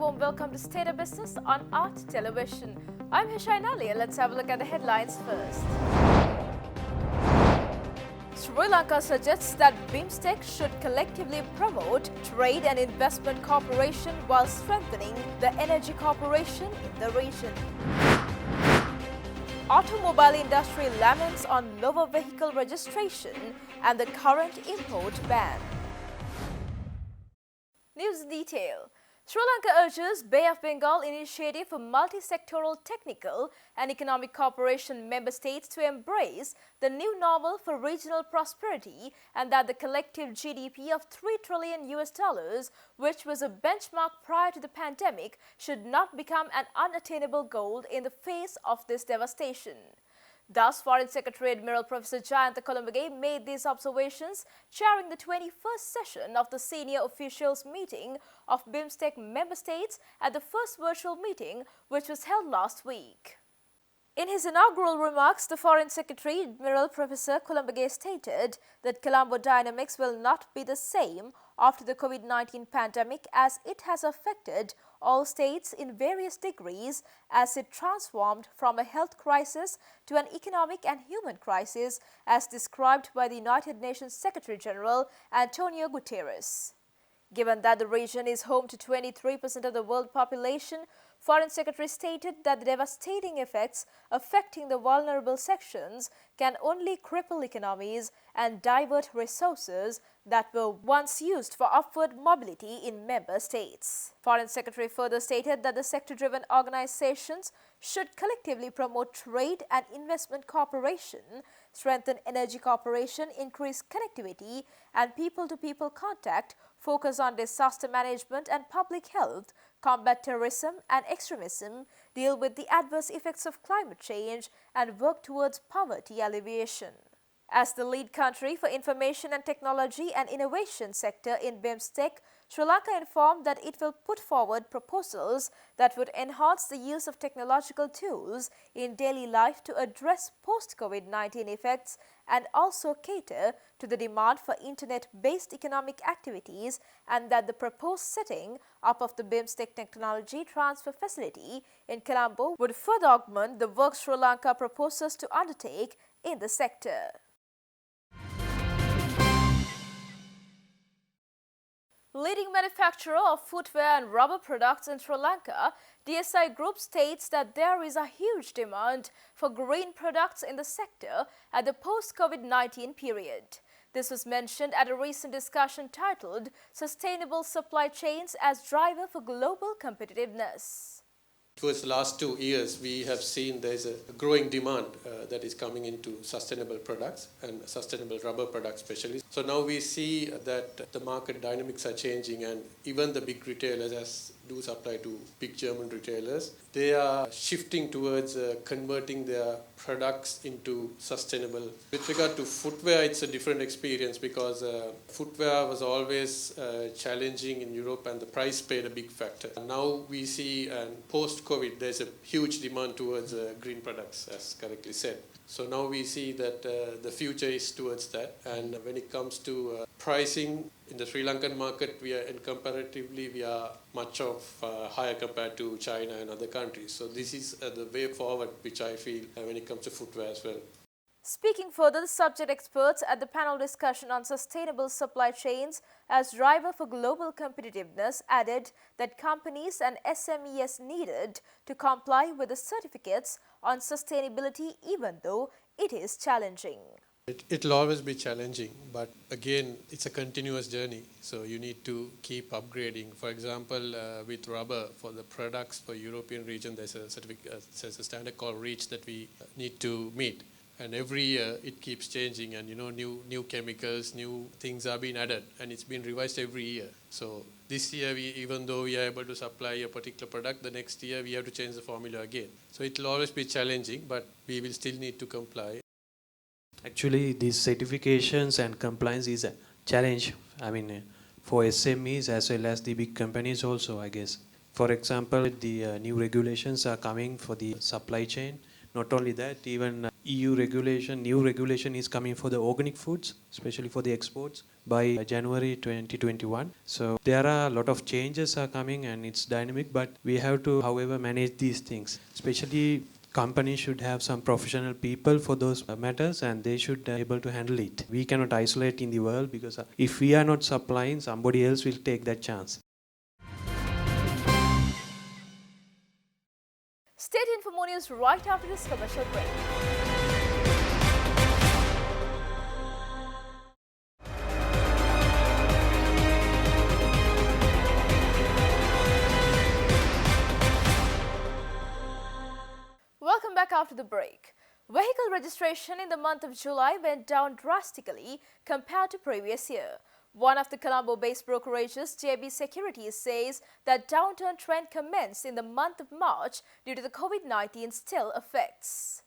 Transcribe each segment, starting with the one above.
warm welcome to State of Business on Art Television. I'm Hishain Ali and let's have a look at the headlines first. Sri Lanka suggests that BIMSTEC should collectively promote trade and investment cooperation while strengthening the energy cooperation in the region. Automobile industry laments on lower vehicle registration and the current import ban. News in detail. Sri Lanka urges Bay of Bengal initiative for multi-sectoral technical and economic cooperation member states to embrace the new normal for regional prosperity and that the collective GDP of $3 trillion, which was a benchmark prior to the pandemic, should not become an unattainable goal in the face of this devastation. Thus, Foreign Secretary Admiral Professor Jayantha Columbage made these observations chairing the 21st session of the Senior Officials Meeting of BIMSTEC member states at the first virtual meeting, which was held last week. In his inaugural remarks, the Foreign Secretary Admiral Professor Columbage stated that Colombo dynamics will not be the same after the COVID-19 pandemic as it has affected all states in various degrees as it transformed from a health crisis to an economic and human crisis as described by the United Nations Secretary General Antonio Guterres. Given that the region is home to 23% of the world population, Foreign Secretary stated that the devastating effects affecting the vulnerable sections can only cripple economies and divert resources that were once used for upward mobility in member states. Foreign Secretary further stated that the sector-driven organizations should collectively promote trade and investment cooperation, strengthen energy cooperation, increase connectivity and people-to-people contact, focus on disaster management and public health, combat terrorism and extremism, deal with the adverse effects of climate change, and work towards poverty alleviation. As the lead country for information and technology and innovation sector in BIMSTEC, Sri Lanka informed that it will put forward proposals that would enhance the use of technological tools in daily life to address post-COVID-19 effects and also cater to the demand for internet-based economic activities, and that the proposed setting up of the BIMSTEC technology transfer facility in Colombo would further augment the work Sri Lanka proposes to undertake in the sector. Leading manufacturer of footwear and rubber products in Sri Lanka, DSI Group states that there is a huge demand for green products in the sector at the post-COVID-19 period. This was mentioned at a recent discussion titled Sustainable Supply Chains as Driver for Global Competitiveness. Towards the last 2 years, we have seen there is a growing demand that is coming into sustainable products and sustainable rubber products especially. So now we see that the market dynamics are changing, and even the big retailers, as do supply to big German retailers, they are shifting towards converting their products into sustainable. With regard to footwear, it's a different experience because footwear was always challenging in Europe and the price played a big factor. Now we see post-COVID there's a huge demand towards green products, as correctly said. So now we see that the future is towards that, and when it comes to pricing in the Sri Lankan market, we are much of higher compared to China and other countries. So this is the way forward, which I feel when it comes to footwear as well. Speaking further, the subject experts at the panel discussion on sustainable supply chains as driver for global competitiveness added that companies and SMEs needed to comply with the certificates on sustainability even though it is challenging. It'll always be challenging, but again, it's a continuous journey. So you need to keep upgrading. For example, with rubber, for the products for European region, there's a there's a standard called REACH that we need to meet. And every year it keeps changing, and new chemicals, new things are being added, and it's been revised every year. So this year, even though we are able to supply a particular product, the next year we have to change the formula again. So it will always be challenging, but we will still need to comply. Actually, these certifications and compliance is a challenge, for SMEs as well as the big companies also, I guess. For example, the new regulations are coming for the supply chain. Not only that, even EU regulation, new regulation is coming for the organic foods, especially for the exports by January 2021. So there are a lot of changes are coming and it's dynamic, but we have to, however, manage these things. Especially companies should have some professional people for those matters and they should be able to handle it. We cannot isolate in the world because if we are not supplying, somebody else will take that chance. Stay tuned for more news right after this commercial break. Welcome back after the break. Vehicle registration in the month of July went down drastically compared to previous year. One of the Colombo-based brokerages, JB Securities, says that downturn trend commenced in the month of March due to the COVID-19 still effects.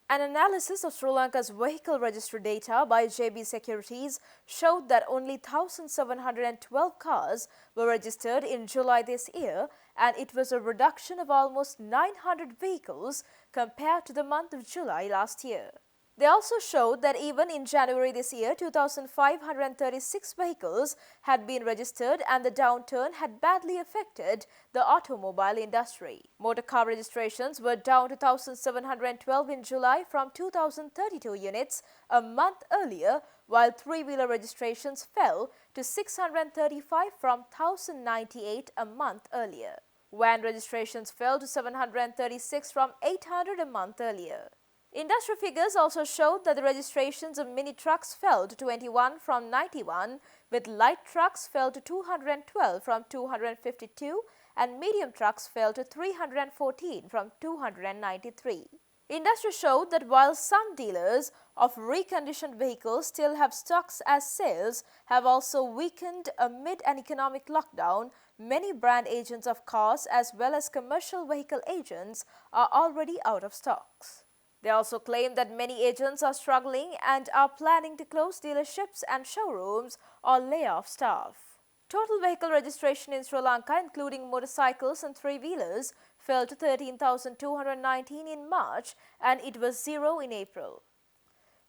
An analysis of Sri Lanka's vehicle registry data by JB Securities showed that only 1,712 cars were registered in July this year, and it was a reduction of almost 900 vehicles compared to the month of July last year. They also showed that even in January this year, 2,536 vehicles had been registered and the downturn had badly affected the automobile industry. Motor car registrations were down to 1,712 in July from 2,032 units a month earlier, while three-wheeler registrations fell to 635 from 1,098 a month earlier. Van registrations fell to 736 from 800 a month earlier. Industry figures also showed that the registrations of mini trucks fell to 21 from 91, with light trucks fell to 212 from 252, and medium trucks fell to 314 from 293. Industry showed that while some dealers of reconditioned vehicles still have stocks as sales have also weakened amid an economic lockdown, many brand agents of cars as well as commercial vehicle agents are already out of stocks. They also claim that many agents are struggling and are planning to close dealerships and showrooms or lay off staff. Total vehicle registration in Sri Lanka, including motorcycles and three-wheelers, fell to 13,219 in March and it was zero in April.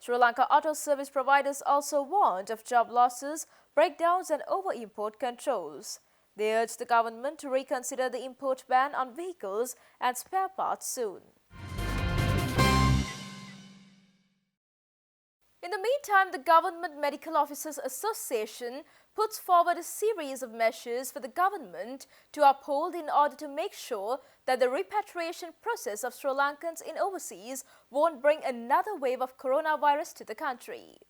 Sri Lanka auto service providers also warned of job losses, breakdowns and over-import controls. They urged the government to reconsider the import ban on vehicles and spare parts soon. In the meantime, the Government Medical Officers Association puts forward a series of measures for the government to uphold in order to make sure that the repatriation process of Sri Lankans in overseas won't bring another wave of coronavirus to the country.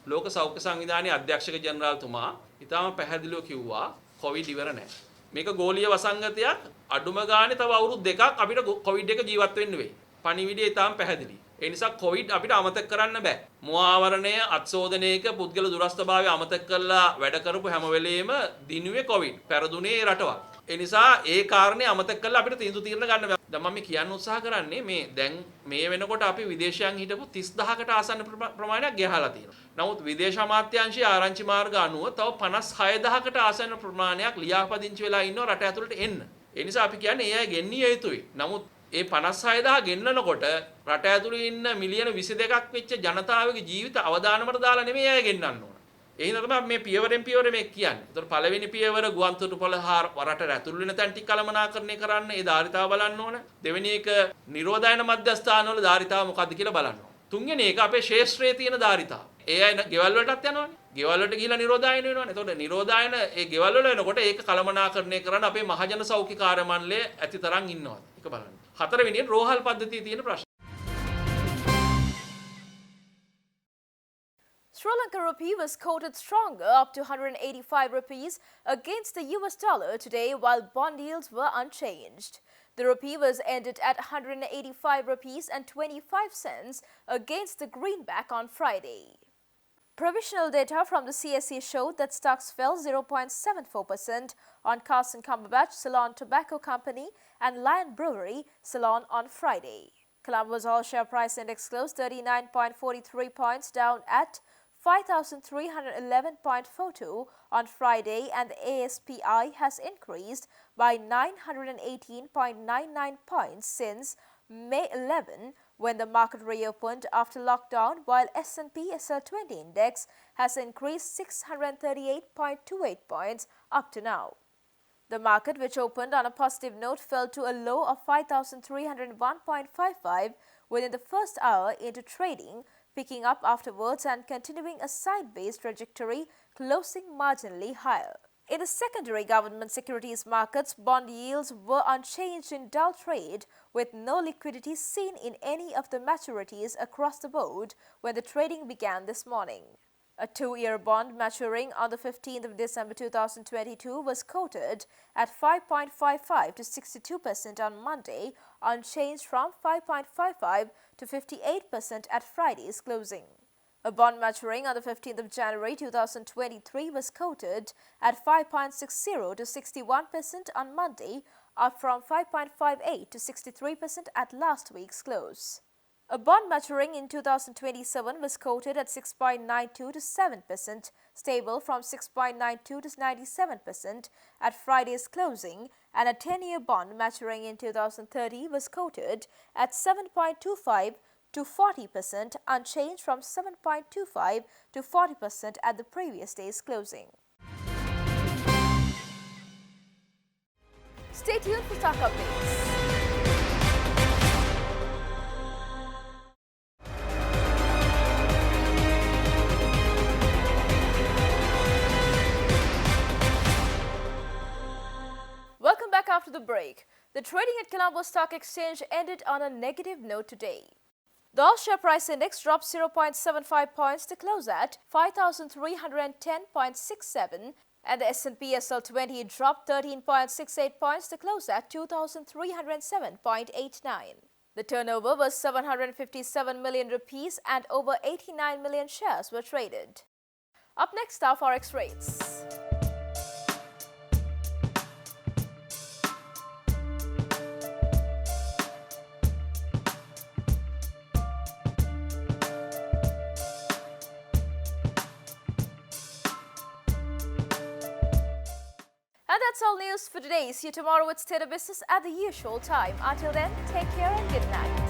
ලෝක සෞඛ්‍ය සංවිධානයේ අධ්‍යක්ෂක ජනරාල්තුමා ඉතාම පැහැදිලිව කිව්වා Covid ඉවර නැහැ. මේක ගෝලීය වසංගතයක් අඩුම ගානේ තව අවුරුදු දෙකක් අපිට කොවිඩ් එක ජීවත් වෙන්න වෙයි. පණිවිඩය ඉතාම පැහැදිලි. ඒ නිසා කොවිඩ් අපිට අමතක කරන්න බෑ. මුවාවරණය අත්සෝදනයක පුද්ගල දුරස්ථභාවය අමතක කරලා වැඩ කරපු හැම වෙලේම දිනුවේ කොවිඩ්. පෙරදුනේ රටවල්. ඒ නිසා ඒ කාරණේ අමතක කරලා අපිට තීන්දුව తీරන ගන්න බෑ. දැන් මම කියන්න උත්සාහ කරන්නේ මේ දැන් මේ වෙනකොට අපි විදේශයන් හිටපු 30000කට ආසන්න ප්‍රමාණයක් ගෙහලා තියෙනවා. නමුත් විදේශ අමාත්‍යාංශයේ ආරංචි මාර්ග අනුව තව 56000කට ආසන්න ප්‍රමාණයක් ලියාපදිංචි වෙලා ඉන්නවා රට ඇතුළට එන්න. ඒ නිසා අපි කියන්නේ ඒ අය ගෙන්නිය යුතුයි. නමුත් ඒ 56000 ගෙන්නනකොට රට ඇතුළේ ඉන්න මිලියන 22ක් වෙච්ච ජනතාවගේ ජීවිත අවදානමට දාලා නෙමෙයි අය ගෙන්නන්න ඕන. ඒ හින්දා තමයි මේ පියවරෙන් පියවර මේ කියන්නේ. ඒතර පළවෙනි පියවර ගුවන්තොටුපළ රට ඇතුළු වෙන තැන් ටික කළමනාකරණය කරන්න ඒ ධාරිතාව බලන්න ඕන. දෙවෙනි එක නිරෝධායන මධ්‍යස්ථානවල ධාරිතාව මොකද්ද කියලා බලන්න ඕන. තුන්වෙනි එක අපේ ශේෂ්ත්‍රයේ තියෙන ධාරිතාව. ඒ අය ගෙවල් වලටත් යනවනේ. ගෙවල් වලට ගිහිලා නිරෝධායන වෙනවනේ. එතකොට නිරෝධායන ඒ ගෙවල් වල වෙනකොට ඒක කළමනාකරණය කරන්න අපේ මහජන සෞඛ්‍ය කාර්ය මණ්ඩලය ඇතිතරම් ඉන්නවා. ඒක බලන්න. හතරවෙනියෙන් රෝහල් පද්ධතියේ තියෙන ප්‍රශ්න. Sri Lanka rupee was quoted stronger up to 185 rupees against the US dollar today while bond yields were unchanged. The rupee was ended at 185 rupees and 25 cents against the greenback on Friday. Provisional data from the CSE showed that stocks fell 0.74% on Carson Cumberbatch, Ceylon Tobacco Company and Lion Brewery, Ceylon on Friday. Colombo's all-share price index closed 39.43 points down at 5,311.42 on Friday, and the ASPI has increased by 918.99 points since May 11 when the market reopened after lockdown, while S&P SL20 index has increased 638.28 points up to now. The market, which opened on a positive note, fell to a low of 5,301.55 within the first hour into trading, picking up afterwards and continuing a sideways trajectory, closing marginally higher. In the secondary government securities markets, bond yields were unchanged in dull trade, with no liquidity seen in any of the maturities across the board when the trading began this morning. A 2-year bond maturing on the 15th of December 2022 was quoted at 5.55 to 62% on Monday, unchanged from 5.55 to 58% at Friday's closing. A bond maturing on the 15th of January 2023 was quoted at 5.60 to 61% on Monday, up from 5.58 to 63% at last week's close. A bond maturing in 2027 was quoted at 6.92 to 7%, stable from 6.92 to 97% at Friday's closing, and a 10-year bond maturing in 2030 was quoted at 7.25 to 40%, unchanged from 7.25 to 40% at the previous day's closing. Stay tuned for stock updates. Welcome back after the break. The trading at Colombo Stock Exchange ended on a negative note today. The All Share Price Index dropped 0.75 points to close at 5,310.67, and the S&P SL20 dropped 13.68 points to close at 2,307.89. The turnover was 757 million rupees and over 89 million shares were traded. Up next are Forex rates. And that's all news for today. See you tomorrow with State of Business at the usual time. Until then, take care and good night.